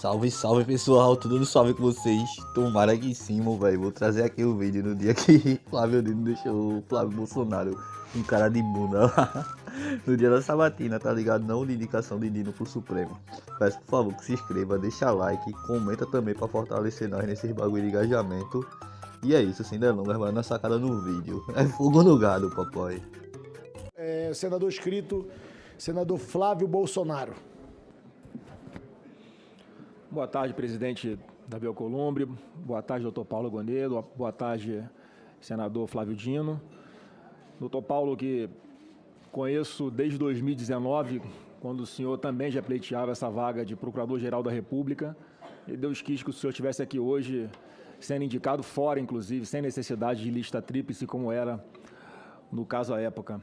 Salve, salve pessoal, tudo no salve com vocês? Tomara que sim, velho. Vou trazer aqui o vídeo no dia que Flávio Dino deixou o Flávio Bolsonaro um cara de bunda lá. No dia da sabatina, tá ligado? Não de indicação de Dino pro Supremo. Peço por favor que se inscreva, deixa like, comenta também pra fortalecer nós nesses bagulho de engajamento. E é isso, sem delongas, vai na sacada no vídeo. É fogo no gado, papai. Senador inscrito, senador Flávio Bolsonaro. Boa tarde, presidente Davi Alcolumbre. Boa tarde, doutor Paulo Gonedo. Boa tarde, senador Flávio Dino. Doutor Paulo, que conheço desde 2019, quando o senhor também já pleiteava essa vaga de Procurador-Geral da República, e Deus quis que o senhor estivesse aqui hoje, sendo indicado fora, inclusive, sem necessidade de lista tríplice, como era no caso à época.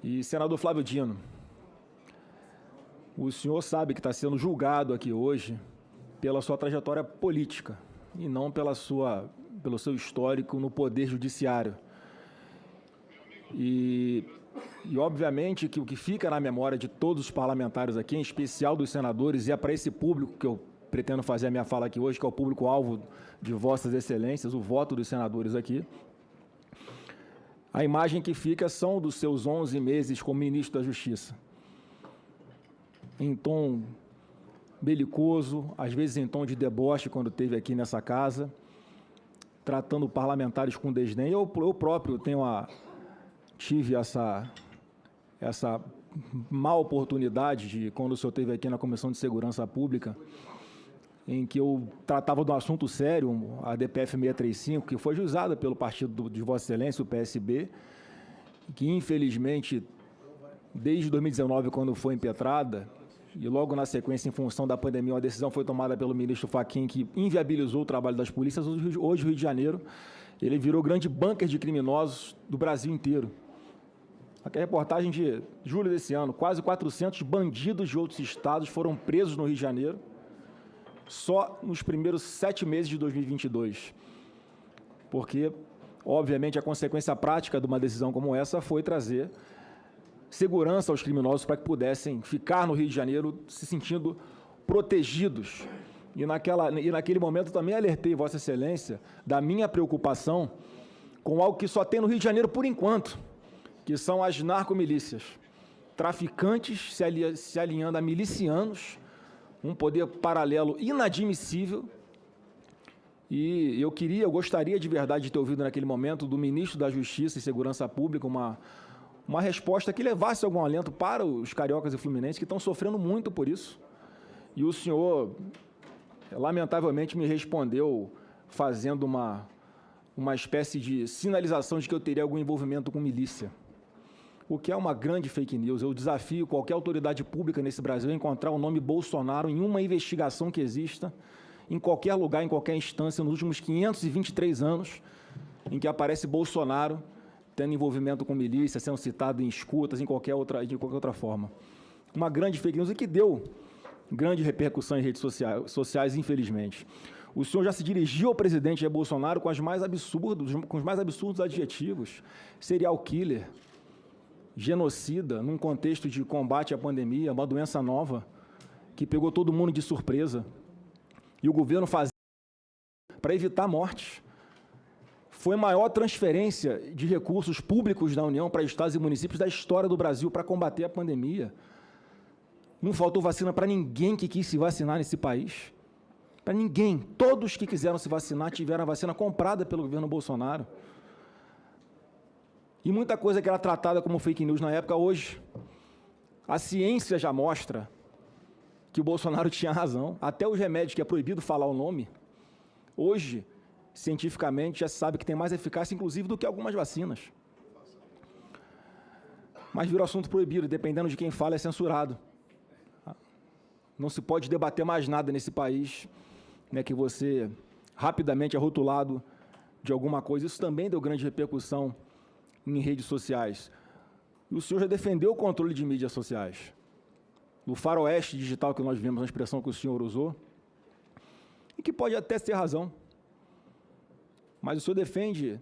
E, senador Flávio Dino, o senhor sabe que está sendo julgado aqui hoje pela sua trajetória política e não pelo seu histórico no Poder Judiciário. E obviamente, que o que fica na memória de todos os parlamentares aqui, em especial dos senadores, e é para esse público que eu pretendo fazer a minha fala aqui hoje, que é o público-alvo de vossas excelências, o voto dos senadores aqui, a imagem que fica são dos seus 11 meses como ministro da Justiça. Em tom belicoso, às vezes em tom de deboche, quando esteve aqui nessa casa, tratando parlamentares com desdém. Eu próprio tive essa má oportunidade de, quando o senhor esteve aqui na Comissão de Segurança Pública, em que eu tratava de um assunto sério, a DPF 635, que foi juizada pelo partido de Vossa Excelência, o PSB, que infelizmente, desde 2019, quando foi impetrada, e logo na sequência, em função da pandemia, uma decisão foi tomada pelo ministro Fachin, que inviabilizou o trabalho das polícias. Hoje o Rio de Janeiro, ele virou grande bunker de criminosos do Brasil inteiro. Aqui é a reportagem de julho desse ano, quase 400 bandidos de outros estados foram presos no Rio de Janeiro, só nos primeiros 7 meses de 2022. Porque, obviamente, a consequência prática de uma decisão como essa foi trazer segurança aos criminosos para que pudessem ficar no Rio de Janeiro se sentindo protegidos. E naquele momento também alertei Vossa Excelência da minha preocupação com algo que só tem no Rio de Janeiro por enquanto, que são as narcomilícias. Traficantes se alinhando a milicianos, um poder paralelo inadmissível. E eu gostaria de verdade de ter ouvido naquele momento do ministro da Justiça e Segurança Pública uma resposta que levasse algum alento para os cariocas e fluminenses que estão sofrendo muito por isso. E o senhor, lamentavelmente, me respondeu fazendo uma espécie de sinalização de que eu teria algum envolvimento com milícia, o que é uma grande fake news. Eu desafio qualquer autoridade pública nesse Brasil a encontrar o nome Bolsonaro em uma investigação que exista, em qualquer lugar, em qualquer instância, nos últimos 523 anos, em que aparece Bolsonaro tendo envolvimento com milícia, sendo citado em escutas, de qualquer outra forma. Uma grande fake news e que deu grande repercussão em redes sociais, infelizmente. O senhor já se dirigiu ao presidente Jair Bolsonaro com os mais absurdos adjetivos: serial killer, genocida, num contexto de combate à pandemia, uma doença nova que pegou todo mundo de surpresa. E o governo fazia para evitar mortes. Foi a maior transferência de recursos públicos da União para estados e municípios da história do Brasil para combater a pandemia. Não faltou vacina para ninguém que quis se vacinar nesse país. Para ninguém. Todos que quiseram se vacinar tiveram a vacina comprada pelo governo Bolsonaro. E muita coisa que era tratada como fake news na época, hoje, a ciência já mostra que o Bolsonaro tinha razão. Até os remédios que é proibido falar o nome, hoje, cientificamente, já se sabe que tem mais eficácia, inclusive, do que algumas vacinas. Mas virou assunto proibido, dependendo de quem fala, é censurado. Não se pode debater mais nada nesse país, né, que você rapidamente é rotulado de alguma coisa. Isso também deu grande repercussão em redes sociais. E o senhor já defendeu o controle de mídias sociais. No faroeste digital que nós vivemos, uma expressão que o senhor usou, e que pode até ter razão. Mas o senhor defende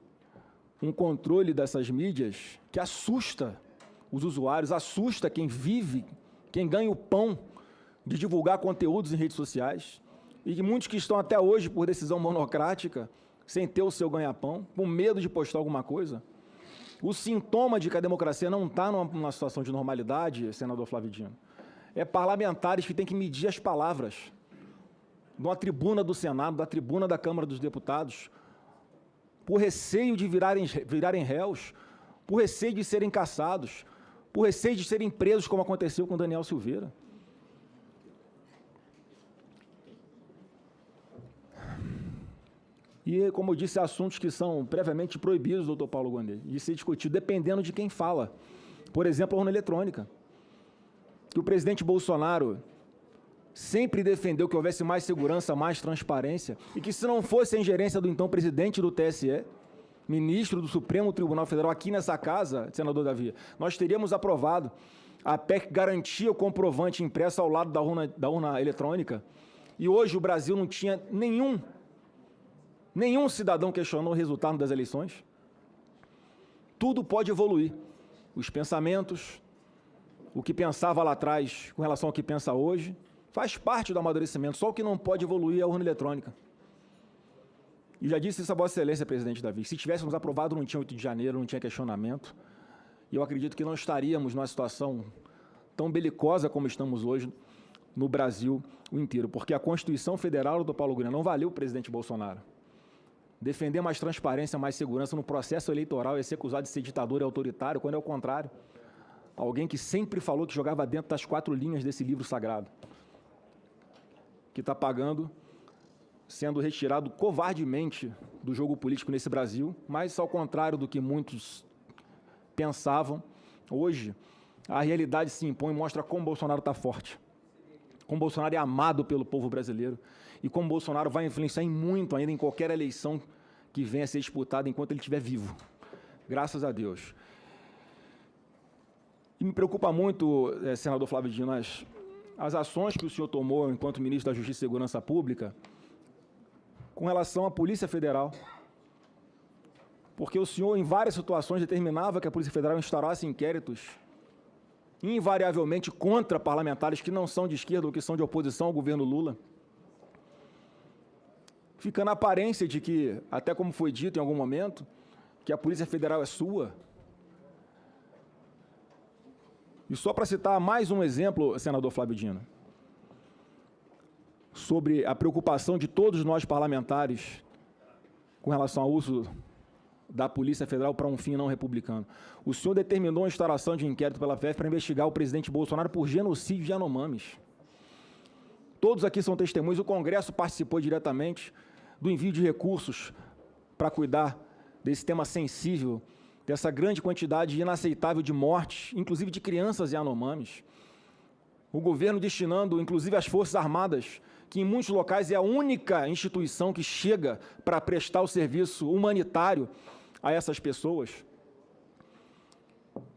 um controle dessas mídias que assusta os usuários, assusta quem vive, quem ganha o pão de divulgar conteúdos em redes sociais, e que muitos que estão até hoje por decisão monocrática, sem ter o seu ganha-pão, com medo de postar alguma coisa. O sintoma de que a democracia não está numa situação de normalidade, senador Flávio Dino, é parlamentares que têm que medir as palavras numa tribuna do Senado, da tribuna da Câmara dos Deputados, por receio de virarem réus, por receio de serem caçados, por receio de serem presos, como aconteceu com Daniel Silveira. E, como eu disse, assuntos que são previamente proibidos, doutor Paulo Gonet, de ser discutido dependendo de quem fala. Por exemplo, a urna eletrônica. Que o presidente Bolsonaro sempre defendeu que houvesse mais segurança, mais transparência, e que se não fosse a ingerência do então presidente do TSE, ministro do Supremo Tribunal Federal, aqui nessa casa, senador Davi, nós teríamos aprovado a PEC que garantia o comprovante impresso ao lado da urna eletrônica, e hoje o Brasil não tinha nenhum cidadão questionou o resultado das eleições. Tudo pode evoluir. Os pensamentos, o que pensava lá atrás com relação ao que pensa hoje, faz parte do amadurecimento, só o que não pode evoluir é a urna eletrônica. E já disse isso a Vossa Excelência, presidente Davi, se tivéssemos aprovado não tinha 8 de janeiro, não tinha questionamento, e eu acredito que não estaríamos numa situação tão belicosa como estamos hoje no Brasil inteiro, porque a Constituição Federal, doutor Paulo Gonet, não valeu o presidente Bolsonaro. Defender mais transparência, mais segurança no processo eleitoral é ser acusado de ser ditador e autoritário, quando é o contrário. Alguém que sempre falou que jogava dentro das 4 linhas desse livro sagrado, que está pagando, sendo retirado covardemente do jogo político nesse Brasil, mas, ao contrário do que muitos pensavam, hoje a realidade se impõe e mostra como Bolsonaro está forte, como Bolsonaro é amado pelo povo brasileiro e como Bolsonaro vai influenciar em muito ainda em qualquer eleição que venha a ser disputada enquanto ele estiver vivo. Graças a Deus. E me preocupa muito, senador Flávio Dino, as ações que o senhor tomou enquanto ministro da Justiça e Segurança Pública com relação à Polícia Federal. Porque o senhor, em várias situações, determinava que a Polícia Federal instaurasse inquéritos invariavelmente contra parlamentares que não são de esquerda ou que são de oposição ao governo Lula. Fica na aparência de que, até como foi dito em algum momento, que a Polícia Federal é sua. E só para citar mais um exemplo, senador Flávio Dino, sobre a preocupação de todos nós parlamentares com relação ao uso da Polícia Federal para um fim não republicano. O senhor determinou a instauração de inquérito pela PF para investigar o presidente Bolsonaro por genocídio de Yanomamis. Todos aqui são testemunhas, o Congresso participou diretamente do envio de recursos para cuidar desse tema sensível, dessa grande quantidade inaceitável de mortes, inclusive de crianças Yanomamis. O governo destinando, inclusive, as Forças Armadas, que em muitos locais é a única instituição que chega para prestar o serviço humanitário a essas pessoas.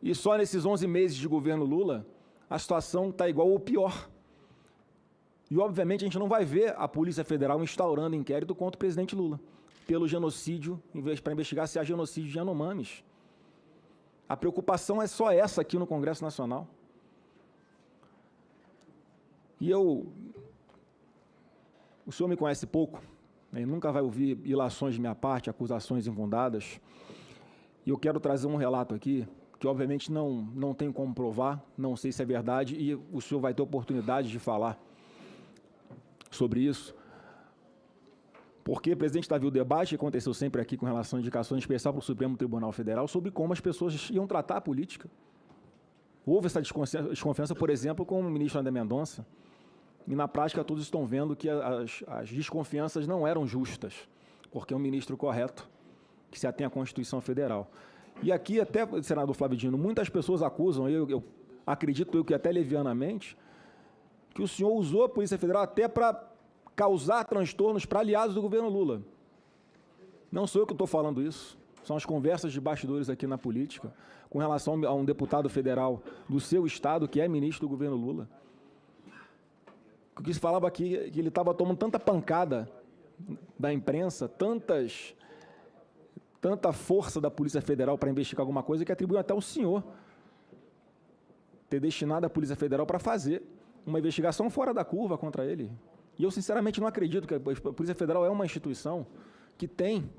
E só nesses 11 meses de governo Lula, a situação está igual ou pior. E, obviamente, a gente não vai ver a Polícia Federal instaurando inquérito contra o presidente Lula, pelo genocídio, para investigar se há genocídio de Yanomamis. A preocupação é só essa aqui no Congresso Nacional. E o senhor me conhece pouco, né, nunca vai ouvir ilações de minha parte, acusações infundadas, e eu quero trazer um relato aqui, que obviamente não tenho como provar, não sei se é verdade, e o senhor vai ter oportunidade de falar sobre isso, porque, presidente Davi, o debate aconteceu sempre aqui com relação a indicações especiais para o Supremo Tribunal Federal sobre como as pessoas iam tratar a política. Houve essa desconfiança, por exemplo, com o ministro André Mendonça, e na prática todos estão vendo que as desconfianças não eram justas, porque é um ministro correto, que se atém à Constituição Federal. E aqui, até, senador Flávio Dino, muitas pessoas acusam, eu acredito que até levianamente, que o senhor usou a Polícia Federal até para causar transtornos para aliados do governo Lula. Não sou eu que estou falando isso, são as conversas de bastidores aqui na política, com relação a um deputado federal do seu estado, que é ministro do governo Lula, que se falava aqui que ele estava tomando tanta pancada da imprensa, tanta força da Polícia Federal para investigar alguma coisa, que atribuiu até o senhor ter destinado a Polícia Federal para fazer uma investigação fora da curva contra ele. E eu, sinceramente, não acredito que a Polícia Federal é uma instituição que tem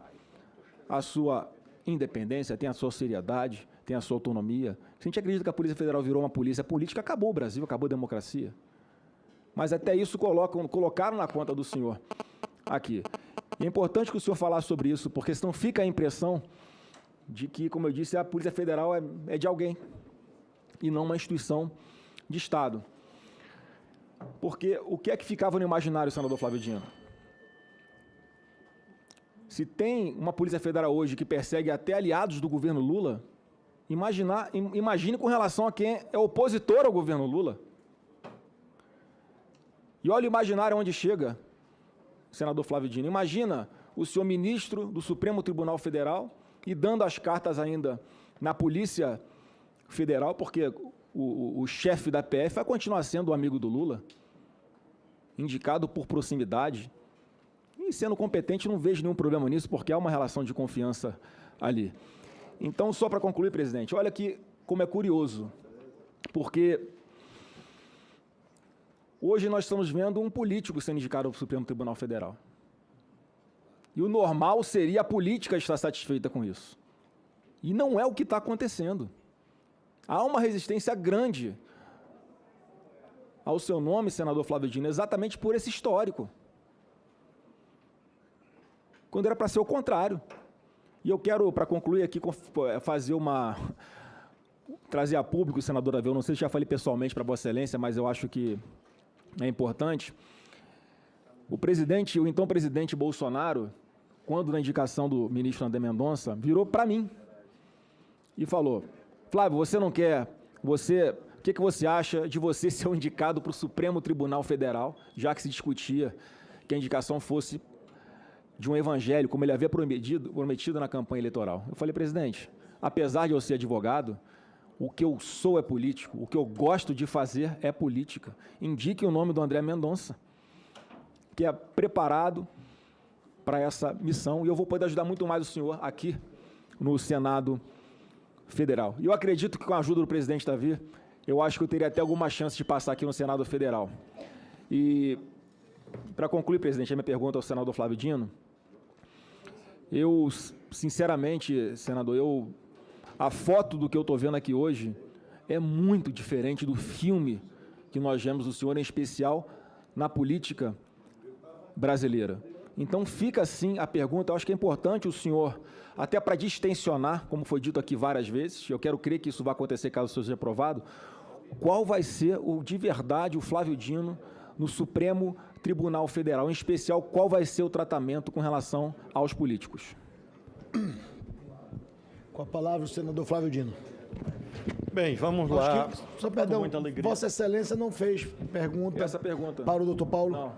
a sua independência, tem a sua seriedade, tem a sua autonomia. Se a gente acredita que a Polícia Federal virou uma polícia política, acabou o Brasil, acabou a democracia. Mas até isso colocaram na conta do senhor aqui. E é importante que o senhor falasse sobre isso, porque senão fica a impressão de que, como eu disse, a Polícia Federal é de alguém e não uma instituição de Estado. Porque o que é que ficava no imaginário, senador Flávio Dino? Se tem uma Polícia Federal hoje que persegue até aliados do governo Lula, imagine com relação a quem é opositor ao governo Lula. E olha o imaginário onde chega, senador Flávio Dino. Imagina o senhor ministro do Supremo Tribunal Federal e dando as cartas ainda na Polícia Federal, porque o chefe da PF vai continuar sendo o amigo do Lula, indicado por proximidade. E sendo competente, não vejo nenhum problema nisso, porque há uma relação de confiança ali. Então, só para concluir, presidente, olha aqui como é curioso, porque hoje nós estamos vendo um político sendo indicado ao Supremo Tribunal Federal. E o normal seria a política estar satisfeita com isso. E não é o que está acontecendo. Há uma resistência grande ao seu nome, senador Flávio Dino, exatamente por esse histórico. Quando era para ser o contrário. E eu quero, para concluir aqui, trazer a público, senador Davi, eu não sei se já falei pessoalmente para Vossa Excelência, mas eu acho que é importante. O então presidente Bolsonaro, quando na indicação do ministro André Mendonça, virou para mim e falou: Flávio, você não quer, o que você acha de você ser o indicado para o Supremo Tribunal Federal, já que se discutia que a indicação fosse de um evangelho, como ele havia prometido na campanha eleitoral. Eu falei: presidente, apesar de eu ser advogado, o que eu sou é político, o que eu gosto de fazer é política. Indique o nome do André Mendonça, que é preparado para essa missão, e eu vou poder ajudar muito mais o senhor aqui no Senado Federal. E eu acredito que, com a ajuda do presidente Davi, eu acho que eu teria até alguma chance de passar aqui no Senado Federal. E, para concluir, presidente, a minha pergunta ao senador Flávio Dino, eu, sinceramente, senador, a foto do que eu estou vendo aqui hoje é muito diferente do filme que nós vemos do senhor, em especial na política brasileira. Então, fica assim a pergunta. Eu acho que é importante o senhor, até para distensionar, como foi dito aqui várias vezes, eu quero crer que isso vai acontecer caso seja aprovado, qual vai ser, de verdade, o Flávio Dino no Supremo Tribunal Federal, em especial, qual vai ser o tratamento com relação aos políticos? Com a palavra, o senador Flávio Dino. Bem, vamos lá. Só perdão, Vossa Excelência não fez Essa pergunta para o doutor Paulo? Não.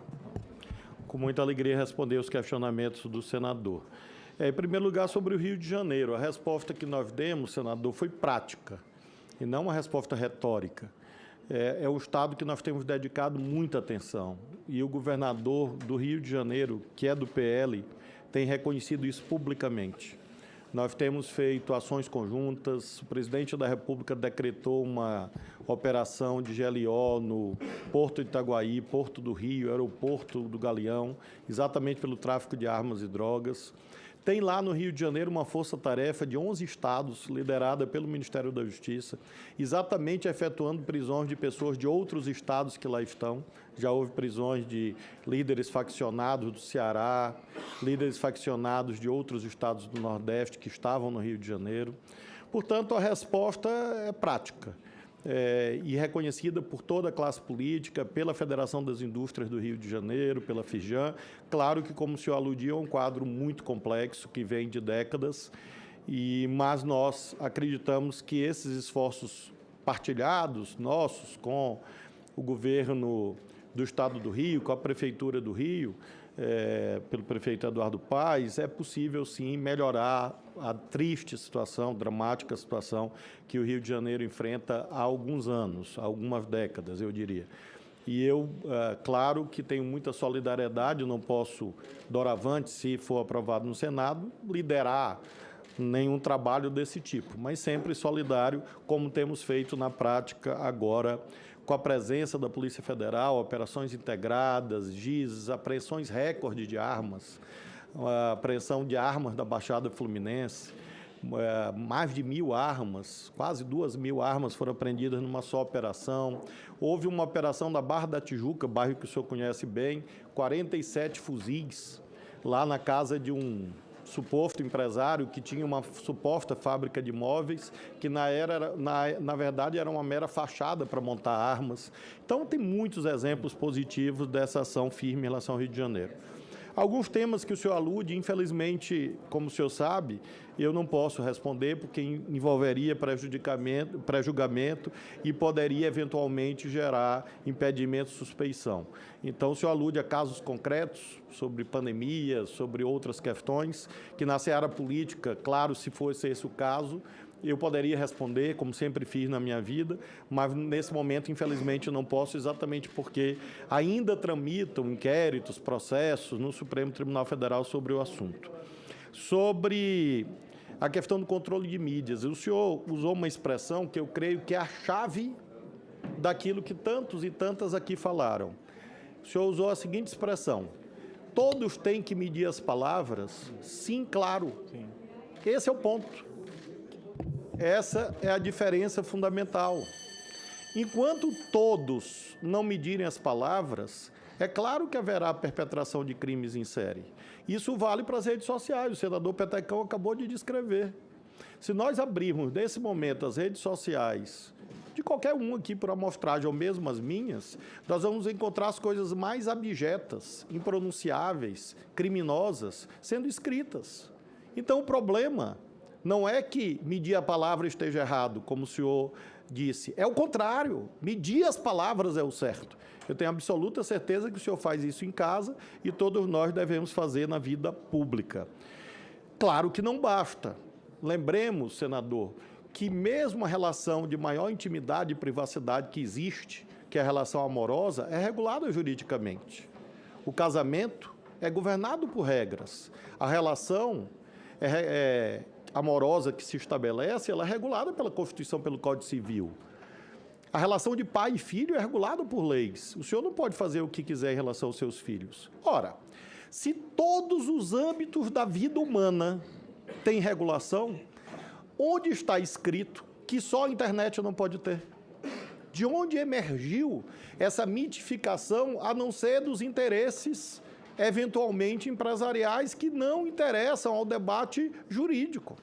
Com muita alegria responder os questionamentos do senador. Em primeiro lugar, sobre o Rio de Janeiro, a resposta que nós demos, senador, foi prática e não uma resposta retórica. É o estado que nós temos dedicado muita atenção, e o governador do Rio de Janeiro, que é do PL, tem reconhecido isso publicamente. Nós temos feito ações conjuntas, o presidente da República decretou uma operação de GLO no Porto de Itaguaí, Porto do Rio, Aeroporto do Galeão, exatamente pelo tráfico de armas e drogas. Tem lá no Rio de Janeiro uma força-tarefa de 11 estados, liderada pelo Ministério da Justiça, exatamente efetuando prisões de pessoas de outros estados que lá estão. Já houve prisões de líderes faccionados do Ceará, líderes faccionados de outros estados do Nordeste que estavam no Rio de Janeiro. Portanto, a resposta é prática. E reconhecida por toda a classe política, pela Federação das Indústrias do Rio de Janeiro, pela FIJAM. Claro que, como o senhor aludiu, é um quadro muito complexo, que vem de décadas, mas nós acreditamos que esses esforços partilhados, nossos, com o governo do Estado do Rio, com a Prefeitura do Rio, pelo prefeito Eduardo Paes, é possível, sim, melhorar a triste situação, dramática situação que o Rio de Janeiro enfrenta há alguns anos, há algumas décadas, eu diria. E eu, claro que tenho muita solidariedade, não posso, doravante, se for aprovado no Senado, liderar nenhum trabalho desse tipo, mas sempre solidário, como temos feito na prática agora com a presença da Polícia Federal, operações integradas, GIS, apreensões recorde de armas, a apreensão de armas da Baixada Fluminense, mais de 1.000 armas, quase 2.000 armas foram apreendidas numa só operação. Houve uma operação na Barra da Tijuca, bairro que o senhor conhece bem, 47 fuzis, lá na casa de um suposto empresário que tinha uma suposta fábrica de móveis, que na verdade era uma mera fachada para montar armas. Então, tem muitos exemplos positivos dessa ação firme em relação ao Rio de Janeiro. Alguns temas que o senhor alude, infelizmente, como o senhor sabe, eu não posso responder porque envolveria pré-julgamento e poderia eventualmente gerar impedimento de suspeição. Então, o senhor alude a casos concretos sobre pandemias, sobre outras questões, que na seara política, claro, se fosse esse o caso, eu poderia responder, como sempre fiz na minha vida, mas nesse momento, infelizmente, eu não posso, exatamente porque ainda tramitam inquéritos, processos no Supremo Tribunal Federal sobre o assunto. Sobre a questão do controle de mídias, o senhor usou uma expressão que eu creio que é a chave daquilo que tantos e tantas aqui falaram. O senhor usou a seguinte expressão: todos têm que medir as palavras? Sim, claro. Sim. Esse é o ponto. Essa é a diferença fundamental. Enquanto todos não medirem as palavras, é claro que haverá perpetração de crimes em série. Isso vale para as redes sociais, o senador Petecão acabou de descrever. Se nós abrirmos, nesse momento, as redes sociais, de qualquer um aqui por amostragem, ou mesmo as minhas, nós vamos encontrar as coisas mais abjetas, impronunciáveis, criminosas, sendo escritas. Então, o problema não é que medir a palavra esteja errado, como o senhor disse. É o contrário. Medir as palavras é o certo. Eu tenho absoluta certeza que o senhor faz isso em casa e todos nós devemos fazer na vida pública. Claro que não basta. Lembremos, senador, que mesmo a relação de maior intimidade e privacidade que existe, que é a relação amorosa, é regulada juridicamente. O casamento é governado por regras. A relação amorosa que se estabelece, ela é regulada pela Constituição, pelo Código Civil. A relação de pai e filho é regulada por leis. O senhor não pode fazer o que quiser em relação aos seus filhos. Ora, se todos os âmbitos da vida humana têm regulação, onde está escrito que só a internet não pode ter? De onde emergiu essa mitificação, a não ser dos interesses eventualmente empresariais que não interessam ao debate jurídico?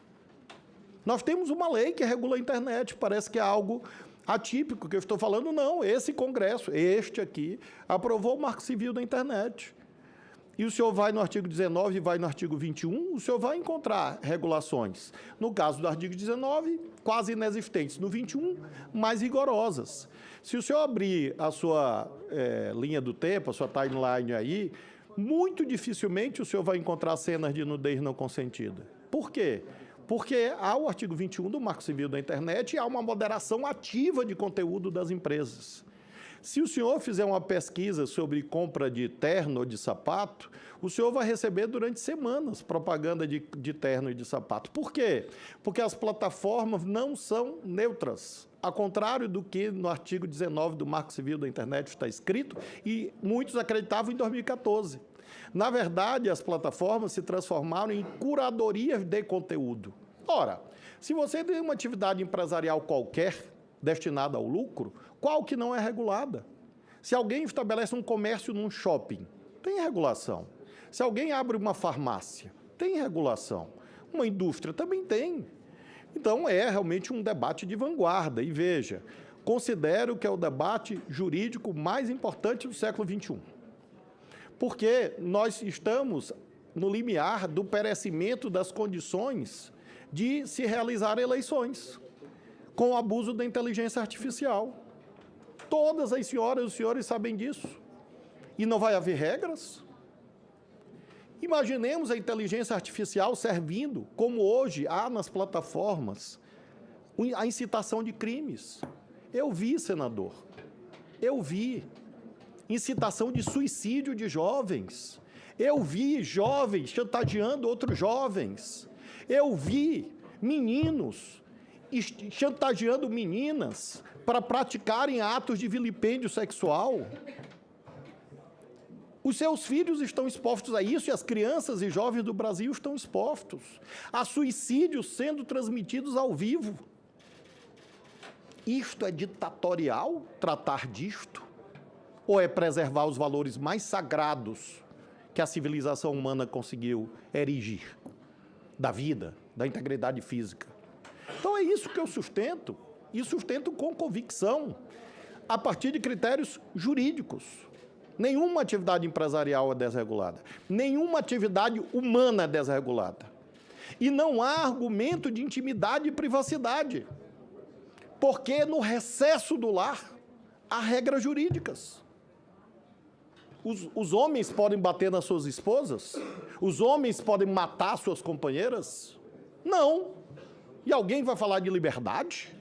Nós temos uma lei que regula a internet, parece que é algo atípico que eu estou falando. Não, esse Congresso, este aqui, aprovou o Marco Civil da internet. E o senhor vai no artigo 19 e vai no artigo 21, o senhor vai encontrar regulações. No caso do artigo 19, quase inexistentes. No 21, mais rigorosas. Se o senhor abrir a sua linha do tempo, a sua timeline aí, muito dificilmente o senhor vai encontrar cenas de nudez não consentida. Por quê? Porque há o artigo 21 do Marco Civil da internet e há uma moderação ativa de conteúdo das empresas. Se o senhor fizer uma pesquisa sobre compra de terno ou de sapato, o senhor vai receber durante semanas propaganda de terno e de sapato. Por quê? Porque as plataformas não são neutras. Ao contrário do que no artigo 19 do Marco Civil da internet está escrito, e muitos acreditavam em 2014. Na verdade, as plataformas se transformaram em curadorias de conteúdo. Ora, se você tem uma atividade empresarial qualquer destinada ao lucro, qual que não é regulada? Se alguém estabelece um comércio num shopping, tem regulação. Se alguém abre uma farmácia, tem regulação. Uma indústria também tem. Então, é realmente um debate de vanguarda. E veja, considero que é o debate jurídico mais importante do século XXI. Porque nós estamos no limiar do perecimento das condições de se realizar eleições, com o abuso da inteligência artificial. Todas as senhoras e os senhores sabem disso. E não vai haver regras? Imaginemos a inteligência artificial servindo, como hoje há nas plataformas, a incitação de crimes. Eu vi, senador, eu vi incitação de suicídio de jovens. Eu vi jovens chantageando outros jovens. Eu vi meninos chantageando meninas para praticarem atos de vilipêndio sexual. Os seus filhos estão expostos a isso e as crianças e jovens do Brasil estão expostos a suicídios sendo transmitidos ao vivo. Isto é ditatorial, tratar disto? Ou é preservar os valores mais sagrados que a civilização humana conseguiu erigir? Da vida, da integridade física. Então é isso que eu sustento, e sustento com convicção, a partir de critérios jurídicos. Nenhuma atividade empresarial é desregulada, nenhuma atividade humana é desregulada. E não há argumento de intimidade e privacidade, porque no recesso do lar há regras jurídicas. Os homens podem bater nas suas esposas? Os homens podem matar suas companheiras? Não. E alguém vai falar de liberdade?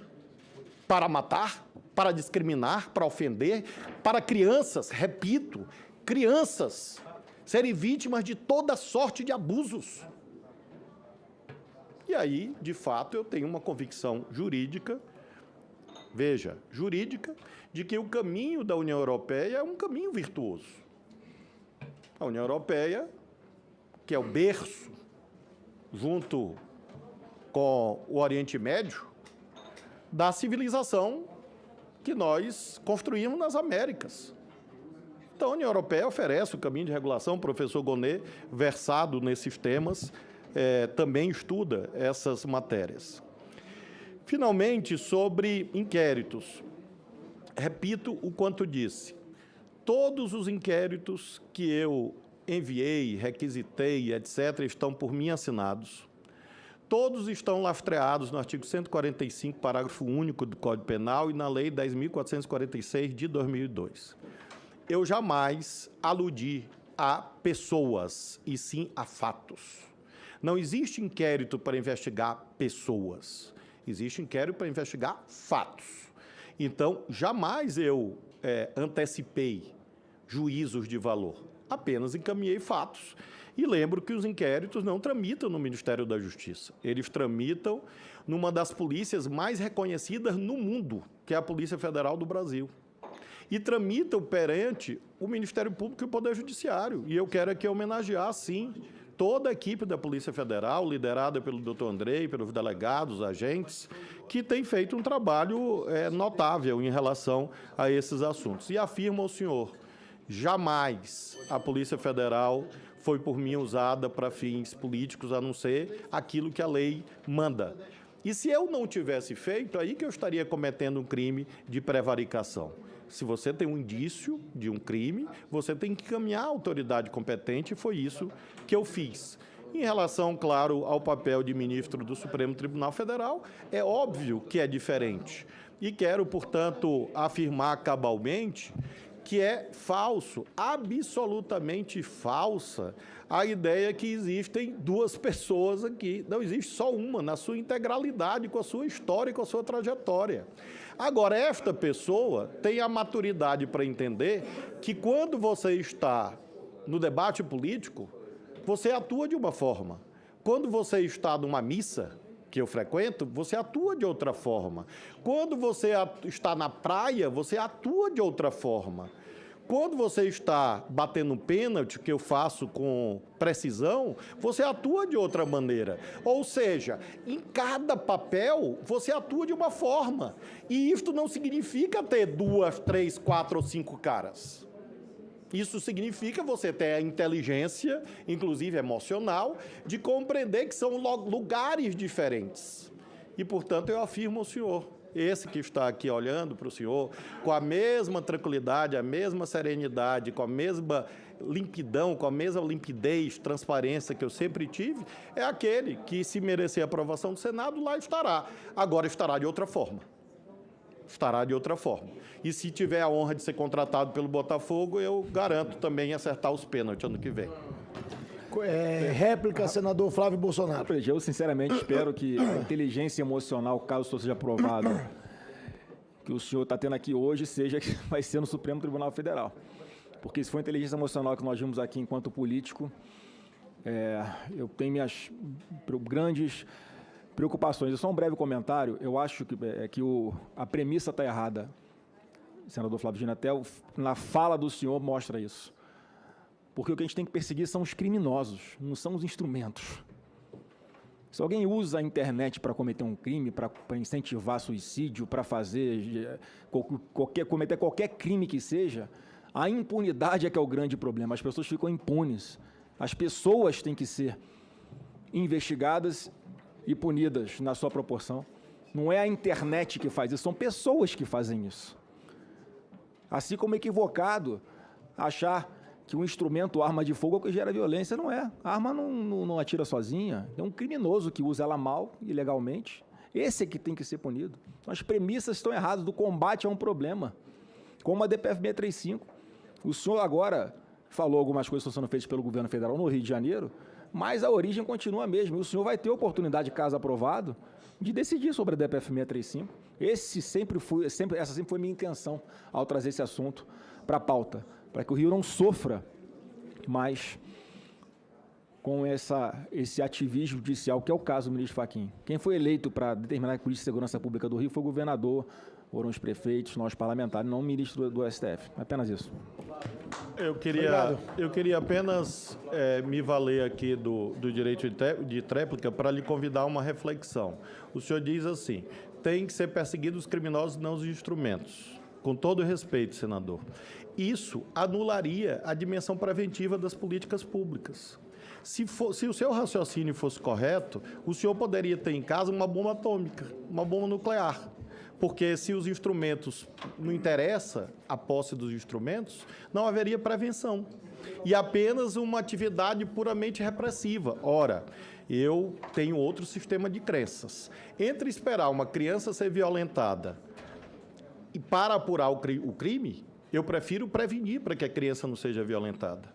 Para matar? Para discriminar? Para ofender? Para crianças, repito, crianças serem vítimas de toda sorte de abusos. E aí, de fato, eu tenho uma convicção jurídica, veja, jurídica, de que o caminho da União Europeia é um caminho virtuoso. A União Europeia, que é o berço, junto com o Oriente Médio, da civilização que nós construímos nas Américas. Então, a União Europeia oferece o caminho de regulação. O professor Gonê, versado nesses temas, também estuda essas matérias. Finalmente, sobre inquéritos. Repito o quanto disse. Todos os inquéritos que eu enviei, requisitei, etc., estão por mim assinados. Todos estão lastreados no artigo 145, parágrafo único do Código Penal e na Lei 10.446 de 2002. Eu jamais aludi a pessoas, e sim a fatos. Não existe inquérito para investigar pessoas. Existe inquérito para investigar fatos. Então, jamais eu antecipei juízos de valor. Apenas encaminhei fatos. E lembro que os inquéritos não tramitam no Ministério da Justiça. Eles tramitam numa das polícias mais reconhecidas no mundo, que é a Polícia Federal do Brasil. E tramitam perante o Ministério Público e o Poder Judiciário. E eu quero aqui homenagear, sim, toda a equipe da Polícia Federal, liderada pelo Dr. Andrei, pelos delegados, agentes, que tem feito um trabalho notável em relação a esses assuntos. E afirmo ao senhor, jamais a Polícia Federal foi por mim usada para fins políticos, a não ser aquilo que a lei manda. E se eu não tivesse feito, aí que eu estaria cometendo um crime de prevaricação. Se você tem um indício de um crime, você tem que encaminhar a autoridade competente, e foi isso que eu fiz. Em relação, claro, ao papel de ministro do Supremo Tribunal Federal, é óbvio que é diferente. E quero, portanto, afirmar cabalmente que é falso, absolutamente falsa, a ideia que existem duas pessoas aqui. Não existe só uma, na sua integralidade, com a sua história e com a sua trajetória. Agora, esta pessoa tem a maturidade para entender que quando você está no debate político, você atua de uma forma. Quando você está numa missa, que eu frequento, você atua de outra forma. Quando você está na praia, você atua de outra forma. Quando você está batendo pênalti, que eu faço com precisão, você atua de outra maneira. Ou seja, em cada papel, você atua de uma forma. E isto não significa ter 2, 3, 4 ou 5 caras. Isso significa você ter a inteligência, inclusive emocional, de compreender que são lugares diferentes. E, portanto, eu afirmo ao senhor, esse que está aqui olhando para o senhor, com a mesma tranquilidade, a mesma serenidade, com a mesma limpidão, com a mesma limpidez, transparência que eu sempre tive, é aquele que, se merecer a aprovação do Senado, lá estará. Agora estará de outra forma. Estará de outra forma. E se tiver a honra de ser contratado pelo Botafogo, eu garanto também acertar os pênaltis ano que vem. Réplica, senador Flávio Bolsonaro. Eu, sinceramente, espero que a inteligência emocional, caso o senhor seja aprovado, que o senhor está tendo aqui hoje, vai ser no Supremo Tribunal Federal. Porque se for a inteligência emocional que nós vimos aqui enquanto político, eu tenho minhas grandes preocupações. Só um breve comentário. Eu acho que, a premissa está errada, senador Flávio Dino, até na fala do senhor mostra isso. Porque o que a gente tem que perseguir são os criminosos, não são os instrumentos. Se alguém usa a internet para cometer um crime, para incentivar suicídio, para cometer qualquer crime que seja, a impunidade é que é o grande problema. As pessoas ficam impunes. As pessoas têm que ser investigadas e punidas na sua proporção. Não é a internet que faz isso, são pessoas que fazem isso. Assim como é equivocado achar que um instrumento, arma de fogo, é o que gera violência. Não é. A arma não atira sozinha. É um criminoso que usa ela mal, ilegalmente. Esse é que tem que ser punido. Então, as premissas estão erradas do combate a um problema, como a DPF 635. O senhor agora falou algumas coisas que estão sendo feitas pelo governo federal no Rio de Janeiro, mas a origem continua a mesma. E o senhor vai ter oportunidade, caso aprovado, de decidir sobre a DPF 635. Essa sempre foi minha intenção ao trazer esse assunto para a pauta, para que o Rio não sofra mais com esse ativismo judicial, que é o caso do ministro Fachin. Quem foi eleito para determinar a política de segurança pública do Rio foi o governador, foram os prefeitos, nós parlamentares, não o ministro do STF. Apenas isso. Eu queria apenas me valer aqui do direito de tréplica para lhe convidar a uma reflexão. O senhor diz assim, tem que ser perseguidos os criminosos, não os instrumentos. Com todo respeito, senador. Isso anularia a dimensão preventiva das políticas públicas. Se o seu raciocínio fosse correto, o senhor poderia ter em casa uma bomba atômica, uma bomba nuclear. Porque se os instrumentos não interessa a posse dos instrumentos, não haveria prevenção. E apenas uma atividade puramente repressiva. Ora, eu tenho outro sistema de crenças. Entre esperar uma criança ser violentada e para apurar o crime, eu prefiro prevenir para que a criança não seja violentada.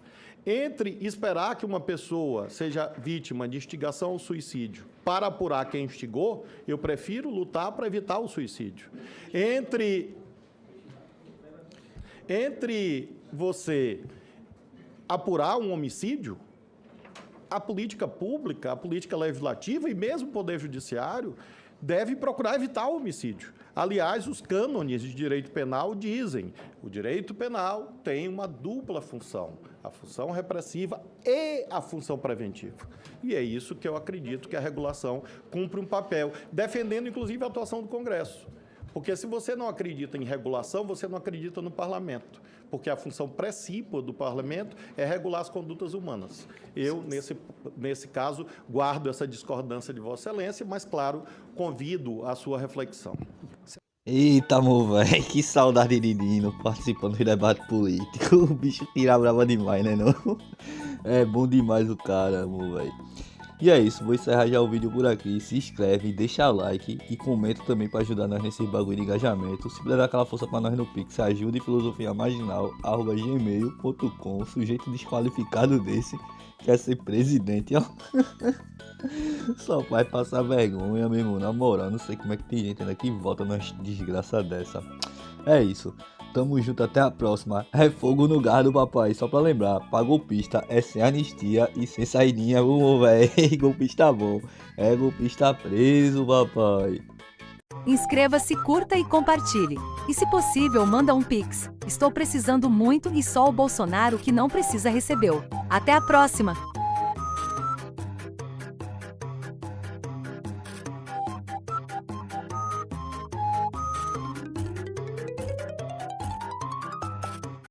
Entre esperar que uma pessoa seja vítima de instigação ao suicídio para apurar quem instigou, eu prefiro lutar para evitar o suicídio. Entre você apurar um homicídio, a política pública, a política legislativa e mesmo o Poder Judiciário deve procurar evitar o homicídio. Aliás, os cânones de direito penal dizem que o direito penal tem uma dupla função, a função repressiva e a função preventiva. E é isso que eu acredito que a regulação cumpre um papel, defendendo, inclusive, a atuação do Congresso. Porque se você não acredita em regulação, você não acredita no parlamento. Porque a função principal do parlamento é regular as condutas humanas. Eu, nesse caso, guardo essa discordância de Vossa Excelência, mas, claro, convido a sua reflexão. Eita, amor, velho, que saudade de Dino participando do debate político. O bicho tira brava demais, né, não? É bom demais o cara, amor, velho. E é isso, vou encerrar já o vídeo por aqui. Se inscreve, deixa like e comenta também pra ajudar nós nesse bagulho de engajamento. Se puder dar aquela força pra nós no Pix, ajude filosofiamarginal@gmail.com. Sujeito desqualificado desse quer ser presidente, ó. Só vai passar vergonha mesmo, na moral. Não sei como é que tem gente ainda que vota nas desgraça dessa. É isso. Tamo junto, até a próxima. É fogo no gado, papai. Só pra lembrar, pra golpista é sem anistia e sem saidinha, vamos, velho. Golpista bom. É golpista preso, papai. Inscreva-se, curta e compartilhe. E se possível, manda um Pix. Estou precisando muito e só o Bolsonaro que não precisa recebeu. Até a próxima!